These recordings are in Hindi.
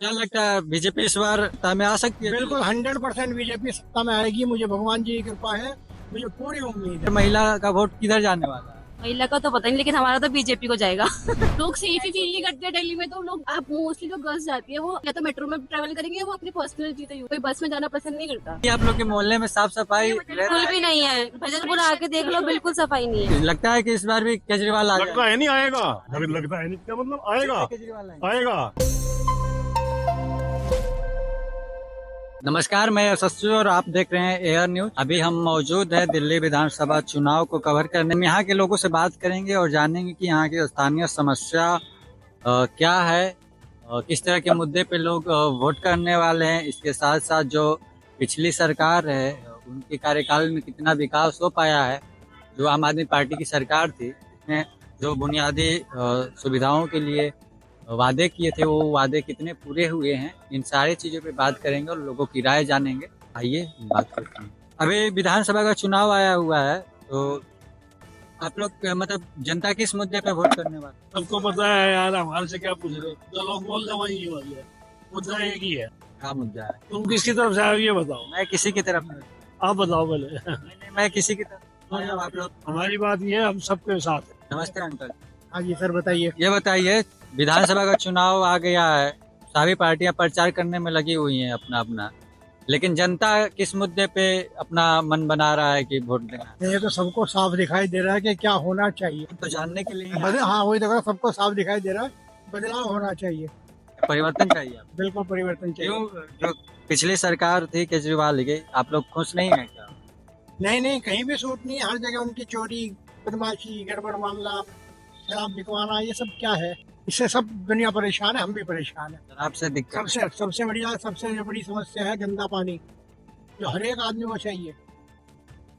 क्या लगता है बीजेपी इस बार सत्ता में आ सकती है? बिल्कुल 100% बीजेपी सत्ता में आएगी। मुझे भगवान जी की कृपा है, मुझे पूरी उम्मीद है। महिला का वोट किधर जाने वाला है? महिला का तो पता नहीं, लेकिन हमारा तो बीजेपी को जाएगा। लोग सेफ ही फील नहीं करते दिल्ली में, तो लोग आप मोस्टली जो गर्ल्स जाती है वो या तो मेट्रो में ट्रेवल करेंगे, वो अपनी पर्सनल चीजें कोई बस में जाना पसंद नहीं करता। आप लोग के मोहल्ले में साफ सफाई बिल्कुल भी नहीं है, भजनपुर आके देख लो, बिल्कुल सफाई नहीं है। लगता है कि इस बार भी केजरीवाल आ लगता है नहीं आएगा। लगता है नहीं, क्या मतलब आएगा? केजरीवाल आएगा। नमस्कार, मैं यशस्वी और आप देख रहे हैं एयर न्यूज। अभी हम मौजूद है दिल्ली विधानसभा चुनाव को कवर करने में। यहाँ के लोगों से बात करेंगे और जानेंगे कि यहाँ की स्थानीय समस्या क्या है, किस तरह के मुद्दे पे लोग वोट करने वाले हैं। इसके साथ साथ जो पिछली सरकार है उनके कार्यकाल में कितना विकास हो पाया है। जो आम आदमी पार्टी की सरकार थी, इसमें जो बुनियादी सुविधाओं के लिए वादे किए थे वो वादे कितने पूरे हुए हैं, इन सारी चीजों पे बात करेंगे और लोगों की राय जानेंगे। आइए बात करते हैं। अभी विधानसभा का चुनाव आया हुआ है, तो आप लोग मतलब जनता किस मुद्दे पे वोट करने वाले? सबको पता है यार, हमारे से क्या पूछ रहे हो? जो लोग बोल रहे वही ये वाली है, मुद्दा एक ही है। क्या मुद्दा है? तुम किसकी तरफ से आए ये बताओ। मैं किसी की तरफ नहीं। आप बताओ पहले। नहीं, मैं किसी की तरफ नहीं। आप लोग हमारी बात ये है, हम सबके साथ है। नमस्ते अंकल। हाँ जी सर, बताइए। ये बताइए, विधानसभा का चुनाव आ गया है, सारी पार्टियां प्रचार करने में लगी हुई हैं अपना अपना, लेकिन जनता किस मुद्दे पे अपना मन बना रहा है कि वोट देना? ये तो सबको साफ दिखाई दे रहा है कि क्या होना चाहिए। तो जानने के लिए हाँ, वही देखो, सबको साफ दिखाई दे रहा है, बदलाव होना चाहिए। परिवर्तन चाहिए आपको। बिल्कुल परिवर्तन चाहिए। क्यों? जो पिछली सरकार थी केजरीवाल की, आप लोग खुश नहीं है क्या? नहीं, कहीं भी सूट नहीं है। हर जगह उनकी चोरी, बदमाशी, गड़बड़ मामला, शराब बिकवाना, ये सब क्या है। इससे सब दुनिया परेशान है, हम भी परेशान है। आपसे दिक्कत सबसे बड़ी समस्या है गंदा पानी, जो हर एक आदमी को चाहिए।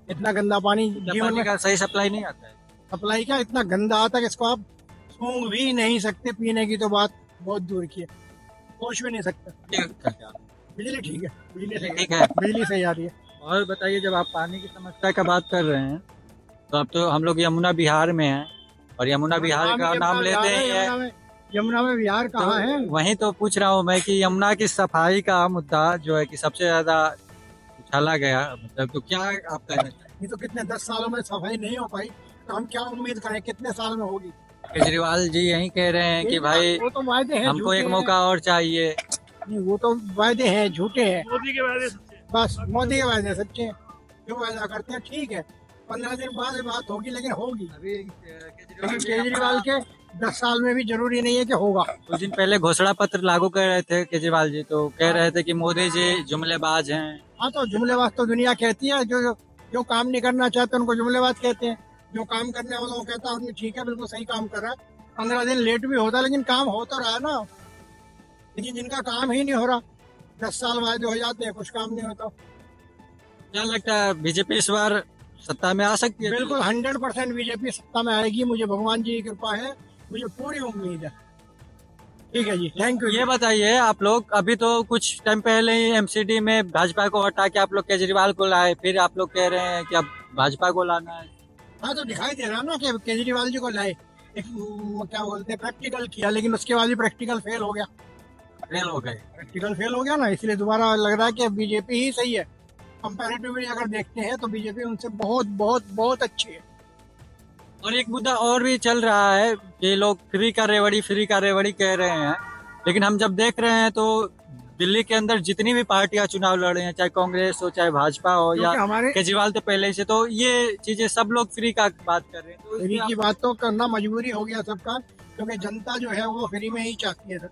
इतना गंदा पानी जीवन पानी में का सही सप्लाई नहीं आता है। सप्लाई का इतना गंदा आता है कि इसको आप सूंघ भी नहीं सकते। पीने की तो बात बहुत दूर की है, सोच भी नहीं सकते। बिजली ठीक है, ठीक है। बिजली सही आ रही है। और बताइए, जब आप पानी की समस्या का बात कर रहे हैं, तो अब तो हम लोग यमुना बिहार में हैं और यमुना बिहार का नाम लेते ही है। यमुना में बिहार कहाँ है? वहीं तो पूछ रहा हूँ मैं कि यमुना की सफाई का मुद्दा जो है कि सबसे ज्यादा उछाला गया, मतलब तो क्या आप कहना चाहेंगे? ये तो कितने 10 सालों में सफाई नहीं हो पाई, तो हम क्या उम्मीद करें कितने साल में होगी। केजरीवाल जी यही कह रहे हैं कि भाई वो तो वायदे हैं, हमको झूठे एक हैं। मौका और चाहिए। नहीं, वो तो वायदे हैं, झूठे हैं। मोदी के वादे बस मोदी के वायदे सच्चे हैं। जो वायदा करते हैं ठीक है, 15 दिन बाद ये बात होगी, लेकिन होगी। अभी लेकिन केजरीवाल के 10 साल में भी जरूरी नहीं है कि होगा। कुछ दिन पहले घोषणा पत्र लागू कर रहे थे केजरीवाल जी, तो कह रहे थे कि मोदी जी जुमलेबाज हैं। हाँ, तो जुमलेबाज तो दुनिया कहती है। जो काम नहीं करना चाहते उनको जुमलेबाज कहते हैं। जो काम करने वाला वो कहता है आदमी ठीक है, बिल्कुल सही काम कर रहा है। 15 दिन लेट भी होता, लेकिन काम हो तो रहा है ना। लेकिन जिनका काम ही नहीं हो रहा, 10 साल वायदे हो जाते हैं, कुछ काम नहीं होता। क्या लगता है बीजेपी इस बार सत्ता में आ सकती है? बिल्कुल 100% बीजेपी सत्ता में आएगी। मुझे भगवान जी की कृपा है, मुझे पूरी उम्मीद है। ठीक है जी, थैंक यू। ये बताइए, आप लोग अभी तो कुछ टाइम पहले ही एमसीडी में भाजपा को हटा के आप लोग केजरीवाल को लाए, फिर आप लोग कह रहे हैं कि अब भाजपा को लाना है। हाँ, तो दिखाई दे रहा ना कि केजरीवाल जी को लाए, एक क्या बोलते हैं, प्रैक्टिकल किया, लेकिन उसके बाद भी प्रैक्टिकल फेल हो गया। फेल हो गए। प्रैक्टिकल फेल हो गया ना, इसलिए दोबारा लग रहा है कि बीजेपी ही सही है। कंपैरेटिवली अगर देखते हैं तो बीजेपी उनसे बहुत बहुत बहुत अच्छी है। और एक मुद्दा और भी चल रहा है कि लोग फ्री का रेवड़ी कह रहे हैं, लेकिन हम जब देख रहे हैं तो दिल्ली के अंदर जितनी भी पार्टियां चुनाव लड़ रही हैं, चाहे कांग्रेस हो चाहे भाजपा हो या हमारे केजरीवाल तो पहले से, तो ये चीजें सब लोग फ्री का बात कर रहे हैं। तो फ्री की बात तो करना मजबूरी हो गया सबका, क्योंकि जनता जो है वो फ्री में ही चाहती है सर।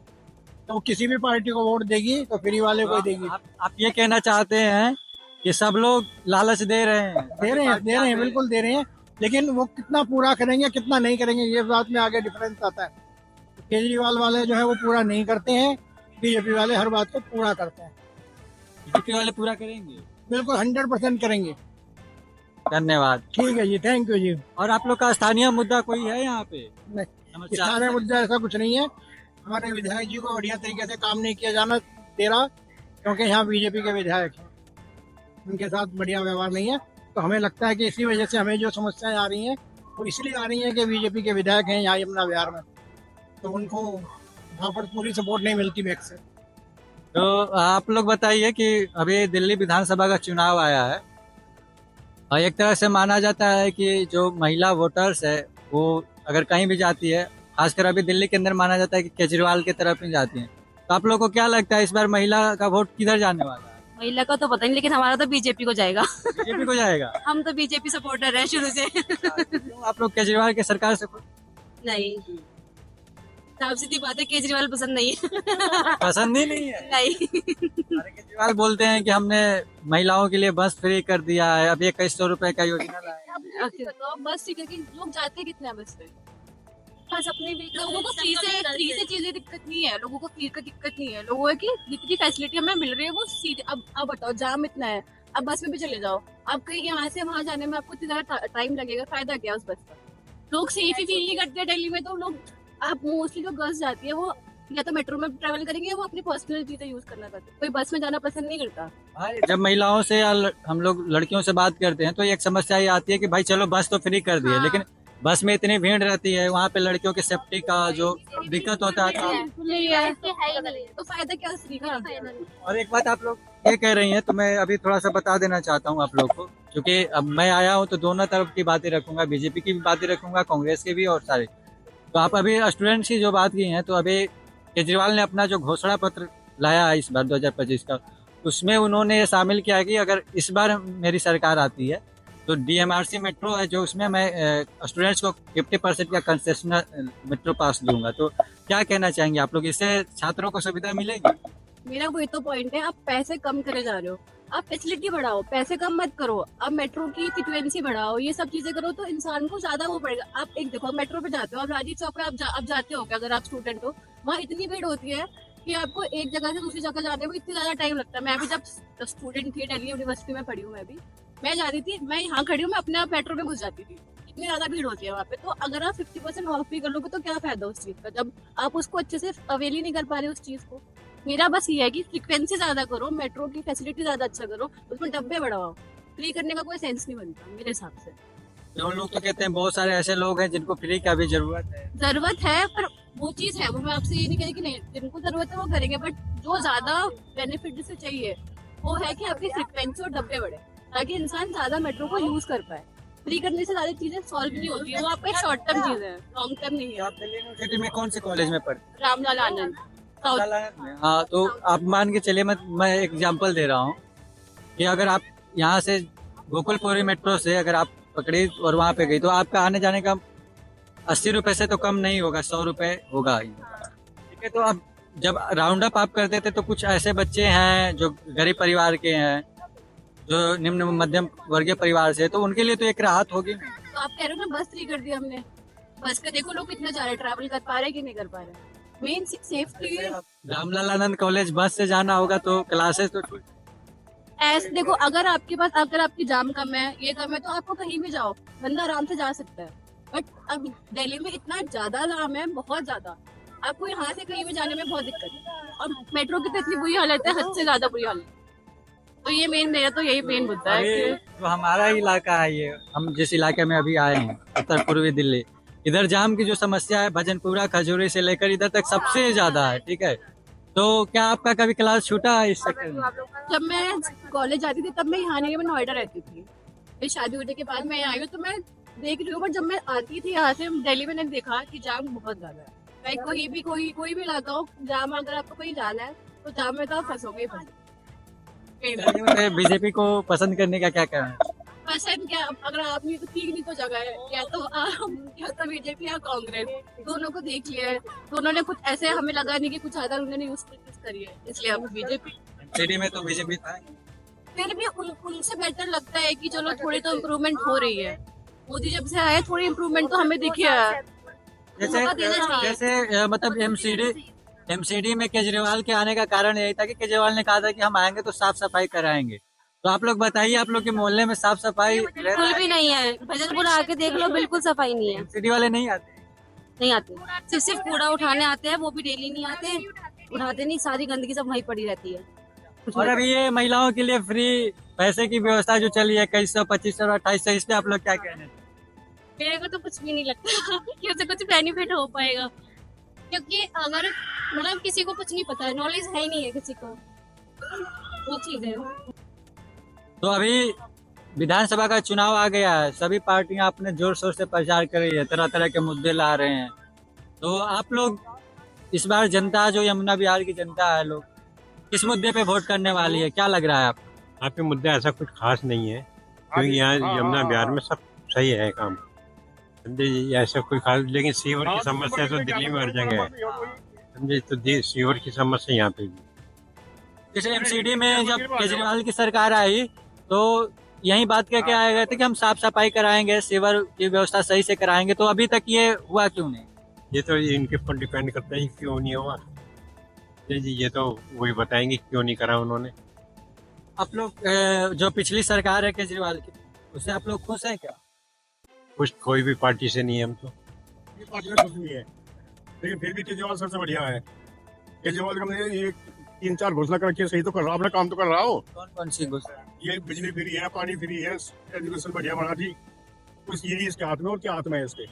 तो किसी भी पार्टी को वोट देगी तो फ्री वाले को देगी। आप ये कहना चाहते हैं कि सब लोग लालच दे रहे हैं? दे रहे हैं, बिल्कुल दे रहे हैं, लेकिन वो कितना पूरा करेंगे कितना नहीं करेंगे, ये बात में आगे डिफरेंस आता है। केजरीवाल वाले जो है वो पूरा नहीं करते हैं, बीजेपी वाले हर बात को पूरा करते हैं। बीजेपी वाले पूरा करेंगे? बिल्कुल 100% करेंगे। धन्यवाद। ठीक है जी, थैंक यू जी। और आप लोग का स्थानीय मुद्दा कोई है यहाँ पे? नहीं, स्थानीय मुद्दा ऐसा कुछ नहीं है। हमारे विधायक जी को बढ़िया तरीके से काम नहीं किया जाना दे रहा, क्योंकि यहाँ बीजेपी के विधायक हैं, उनके साथ बढ़िया व्यवहार नहीं है। तो हमें लगता है कि इसी वजह से हमें जो समस्याएं आ रही हैं वो इसलिए आ रही हैं कि बीजेपी के विधायक हैं यहाँ यमुना बिहार में, तो उनको वहाँ पर पूरी सपोर्ट नहीं मिलती बैक से। तो आप लोग बताइए कि अभी दिल्ली विधानसभा का चुनाव आया है और एक तरह से माना जाता है कि जो महिला वोटर्स है वो अगर कहीं भी जाती है, खासकर अभी दिल्ली के अंदर माना जाता है कि केजरीवाल की तरफ ही जाती है। तो आप लोगों को क्या लगता है इस बार महिला का वोट किधर जाने वाला है? महिला का तो पता नहीं, लेकिन हमारा तो बीजेपी को जाएगा। बीजेपी को जाएगा? हम तो बीजेपी सपोर्टर है शुरू से। क्यों आप लोग केजरीवाल की सरकार से नहीं, साफ सीधी बात है, केजरीवाल पसंद नहीं है। पसंद ही नहीं है? नहीं। अरे केजरीवाल बोलते हैं कि हमने महिलाओं के लिए बस फ्री कर दिया है, अब 2100 रुपए का योजना लाया है। तो बस ठीक है कि लोग जाते कितने हैं बस पे, बस अपने लोगों को फ्री से चीजें दिक्कत नहीं है, लोगों को फ्री का दिक्कत नहीं है, लोगों की जितनी फैसिलिटी हमें मिल रही है वो सीधे। अब बताओ, जाम इतना है, अब बस में भी चले जाओ, अब कहीं यहाँ से वहाँ जाने में आपको इतना ज्यादा टाइम लगेगा, फायदा क्या उस बस का? लोग सेफ ही फील नहीं करते दिल्ली में, तो लोग आप मोस्टली जो गर्ल्स जाती है वो या तो मेट्रो में ट्रेवल करेंगे, वो अपनी पर्सनल चीजें यूज करना चाहते हैं, कोई बस में जाना पसंद नहीं करता। जब महिलाओं से या हम लोग लड़कियों से बात करते हैं तो एक समस्या ये आती है कि भाई चलो बस तो फ्री कर दी है, लेकिन बस में इतनी भीड़ रहती है, वहाँ पे लड़कियों की सेफ्टी का जो दिक्कत होता है। तो फायदा क्या उस फ्री का? और एक बात आप लोग ये कह रही हैं तो मैं अभी थोड़ा सा बता देना चाहता हूँ आप लोग को, क्योंकि अब मैं आया हूँ तो दोनों तरफ की बातें रखूंगा, बीजेपी की भी बातें रखूंगा, कांग्रेस की भी और सारे। तो आप अभी स्टूडेंट्स की जो बात की है, तो अभी केजरीवाल ने अपना जो घोषणा पत्र लाया है इस बार 2025 का, उसमें उन्होंने ये शामिल किया कि अगर इस बार मेरी सरकार आती है तो डीएमआरसी मेट्रो है जो उसमें मैं स्टूडेंट्स को 50% का कंसेशनल मेट्रो पास दूंगा। तो क्या कहना चाहेंगे आप लोग, इससे छात्रों को सुविधा मिलेगी? मेरा वही तो पॉइंट है, आप पैसे कम करे जा रहे हो, आप फैसिलिटी बढ़ाओ, पैसे कम मत करो, आप मेट्रो की फ्रिक्वेंसी बढ़ाओ, ये सब चीजें करो तो इंसान को ज्यादा वो पड़ेगा। आप एक देखो, मेट्रो पे जाते हो, आप राजीव चौक पे आप जाते हो क्या? अगर आप स्टूडेंट हो, वहाँ इतनी भीड़ होती है कि आपको एक जगह से दूसरी जगह जाने में इतनी ज्यादा टाइम लगता है। मैं भी जब स्टूडेंट थी, दिल्ली यूनिवर्सिटी में पढ़ी हूँ, मैं जाती थी, मैं यहाँ खड़ी हूँ, मैं अपने आप मेट्रो में घुस जाती थी, इतनी ज्यादा भीड़ होती है वहाँ पे। तो अगर आप 50% ऑफ भी कर लोगे तो क्या फायदा उस चीज का, जब आप उसको अच्छे से अवेल ही नहीं कर पा रहे उस चीज को। मेरा बस ये है कि फ्रिक्वेंसी ज्यादा करो, मेट्रो की फैसिलिटी ज्यादा अच्छा करो, उसमें डब्बे बढ़ाओ, फ्री करने का कोई सेंस नहीं बनता मेरे हिसाब से। जो लोग तो कहते हैं बहुत सारे ऐसे लोग हैं जिनको फ्री का भी जरूरत है, पर वो चीज है, वो मैं आपसे ये नहीं कह रही कि नहीं, जिनको जरूरत है वो करेंगे, बट जो ज्यादा बेनिफिट जिसे चाहिए वो है कि आपकी फ्रिक्वेंसी और डब्बे बढ़े, ताकि इंसान ज्यादा मेट्रो को यूज कर पाए। फ्री करने से ज्यादा चीजें सॉल्व नहीं होती है, वो आपका एक शॉर्ट टर्म चीज है, लॉन्ग टर्म नहीं है। आप दिल्ली यूनिवर्सिटी में कौन से कॉलेज में पढ़ते? रामलाल आनंद। हाँ, तो आप मान के चलिए, मैं एग्जांपल दे रहा हूँ कि अगर आप यहाँ से गोकुलपुरी मेट्रो से अगर आप पकड़ी और वहाँ पे गई तो आपका आने जाने का 80 रुपए से तो कम नहीं होगा, 100 रुपए होगा ही। ठीक है, तो अब जब राउंड अप आप करते थे तो कुछ ऐसे बच्चे हैं जो गरीब परिवार के हैं, जो निम्न मध्यम वर्गीय परिवार से, तो उनके लिए तो एक राहत होगी। तो आप कह रहे हो ना बस फ्री कर दिया हमने, बस का देखो लोग कितना जा रहे, ट्रैवल कर पा रहे कि नहीं कर पा रहे। Main safety. Ramlal Anand college bus से जाना होगा तो क्लासेस तो ऐसे देखो, अगर आपकी जाम कम है, ये कम है, तो आपको कहीं भी जाओ, बंदा आराम से जा सकता है। बट अब दिल्ली में इतना ज्यादा जाम है, बहुत ज्यादा, आपको यहाँ से कहीं भी जाने में बहुत दिक्कत है, और मेट्रो की तो इतनी बुरी हालत है, हद से ज्यादा बुरी हालत। तो ये मेरा तो यही मेन मुद्दा है कि जो हमारा इलाका है, ये हम जिस इलाके में अभी आए हैं, उत्तर पूर्वी दिल्ली, इधर जाम की जो समस्या है भजनपुरा खजूरी से लेकर इधर तक सबसे ज्यादा है। ठीक है, तो क्या आपका कभी क्लास छूटा है इस चक्कर में? जब मैं कॉलेज जाती थी तब मैं यहाँ नहीं, मैं नोएडा रहती थी, फिर शादी होने के बाद मैं आई हूँ, तो मैं देख रही हूँ, बट जब मैं आती थी यहाँ से दिल्ली में, मैंने देखा कि जाम बहुत ज्यादा है। लाइक कोई भी इलाका हो, जाम अगर आपको कहीं जाना है तो जाम में तो आप फंसोगे। बीजेपी को पसंद करने का क्या कारण है? पसंद क्या, अगर आप नहीं तो ठीक नहीं तो जगह है, या तो बीजेपी या कांग्रेस, दोनों को देख लिया है, दोनों ने कुछ ऐसे हमें लगा नहीं कि कुछ ज्यादा उन्होंने यूज करी है, इसलिए हम बीजेपी। सिटी में तो बीजेपी था, फिर भी उनसे बेटर लगता है कि चलो थोड़ी तो इम्प्रूवमेंट हो रही है। मोदी जब से आए थोड़ी इम्प्रूवमेंट तो हमें दिखी है। जैसे मतलब एमसीडी में केजरीवाल के आने का कारण यही था कि केजरीवाल ने कहा था कि हम आएंगे तो साफ सफाई कराएंगे। तो आप लोग बताइए, आप लोग के मोहल्ले में साफ सफाई बिल्कुल भी नहीं है, भजनपुर आके देख लो, बिल्कुल सफाई नहीं है। एमसीडी वाले नहीं आते, सिर्फ कूड़ा उठाने आते हैं, वो भी डेली नहीं आते, उठाते नहीं, सारी गंदगी सब वहीं पड़ी रहती है। और अभी ये महिलाओं के लिए फ्री पैसे की व्यवस्था जो चली है 2100, 2500, 2800, इस पे आप लोग क्या कहने? मेरे को तो कुछ भी नहीं लगता कि उसे कुछ बेनिफिट हो पाएगा। क्योंकि अगर मतलब किसी को कुछ नहीं पता है, नॉलेज है ही नहीं है किसी को, वो चीज है। तो अभी विधानसभा का चुनाव आ गया है, सभी पार्टियां अपने जोर शोर से प्रचार कर रही है, तरह तरह के मुद्दे ला रहे हैं। तो आप लोग इस बार जनता जो यमुना बिहार की जनता है, लोग किस मुद्दे पे वोट करने वाली है, क्या लग रहा है आपको? यहाँ पे मुद्दा ऐसा कुछ खास नहीं है, क्योंकि यहाँ यमुना बिहार में सब सही है काम। समझे जी, ऐसा कोई खास, लेकिन सीवर की समस्या तो दिल्ली में हर जगह है। समझे, तो सीवर की समस्या यहाँ पे भी। जैसे एमसीडी में जब केजरीवाल की सरकार आई तो यही बात कह के आए गए थे कि हम साफ सफाई कराएंगे, सीवर की व्यवस्था सही से कराएंगे, तो अभी तक ये हुआ क्यों नहीं? ये तो इनके ऊपर डिपेंड करता है कि क्यों नहीं हुआ जी, ये तो वही बताएंगे क्यों नहीं करा उन्होंने। आप लोग जो पिछली सरकार है केजरीवाल की, उससे आप लोग खुश हैं क्या? कुछ कोई भी पार्टी से नहीं है हम तो। ये पार्टी में कुछ नहीं है, लेकिन फिर भी केजरीवाल सबसे बढ़िया है। केजरीवाल का ये 3-4 घोषणा करके सही तो कर रहा हूँ, अपना काम तो कर रहा हूँ। कौन कौन सी घोषणा? ये बिजली फ्री है, पानी फ्री है, एजुकेशन बढ़िया बढ़ा दी, कुछ यही इसके हाथ में, और क्या हाथ में है इसके।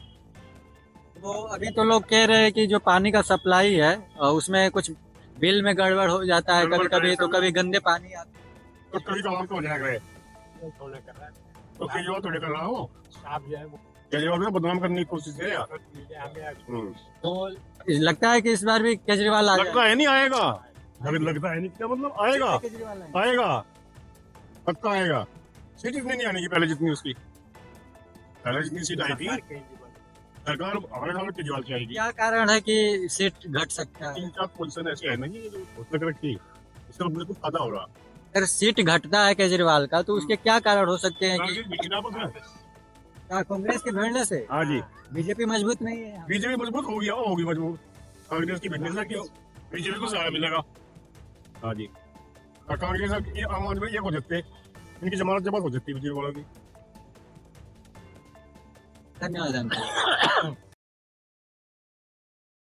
तो अभी तो लोग कह रहे हैं कि जो पानी का सप्लाई है उसमें कुछ बिल में गड़बड़ हो जाता है कभी कभी, तो कभी गंदे पानी आता है। तो कभी काम तो हो जाएगा, तो केजरीवाल थोड़े कर रहा हूँ, केजरीवाल को बदनाम करने की कोशिश है यार। तो लगता है कि इस बार भी केजरीवाल आ लगता है नहीं आएगा, लगता है नहीं, क्या मतलब आएगा, केजरीवाल आएगा, पक्का आएगा। सीट इतनी नहीं आने की पहले जितनी उसकी, पहले जितनी सीट आई थी सरकार हमारे सामने केजरीवाल की आएगी। क्या कारण है कि सीट घट सकता है? 3-4 पोजीशन ऐसे है नहीं जो घोषणा कर रखी, इसका मुझे कुछ फायदा हो रहा। अगर सीट घटता है केजरीवाल का तो उसके क्या कारण हो सकते हैं कि क्या कांग्रेस के भिड़ने से? हाँ जी, बीजेपी मजबूत नहीं है। बीजेपी मजबूत हो गया, होगी मजबूत, कांग्रेस की भिड़ने से क्यों, बीजेपी को सहारा मिलेगा। हाँ जी, और कांग्रेस आम आदमी ये हो सकते, इनकी जमानत जब्त हो सकती है बीजेपी वालों की। धन्यवाद।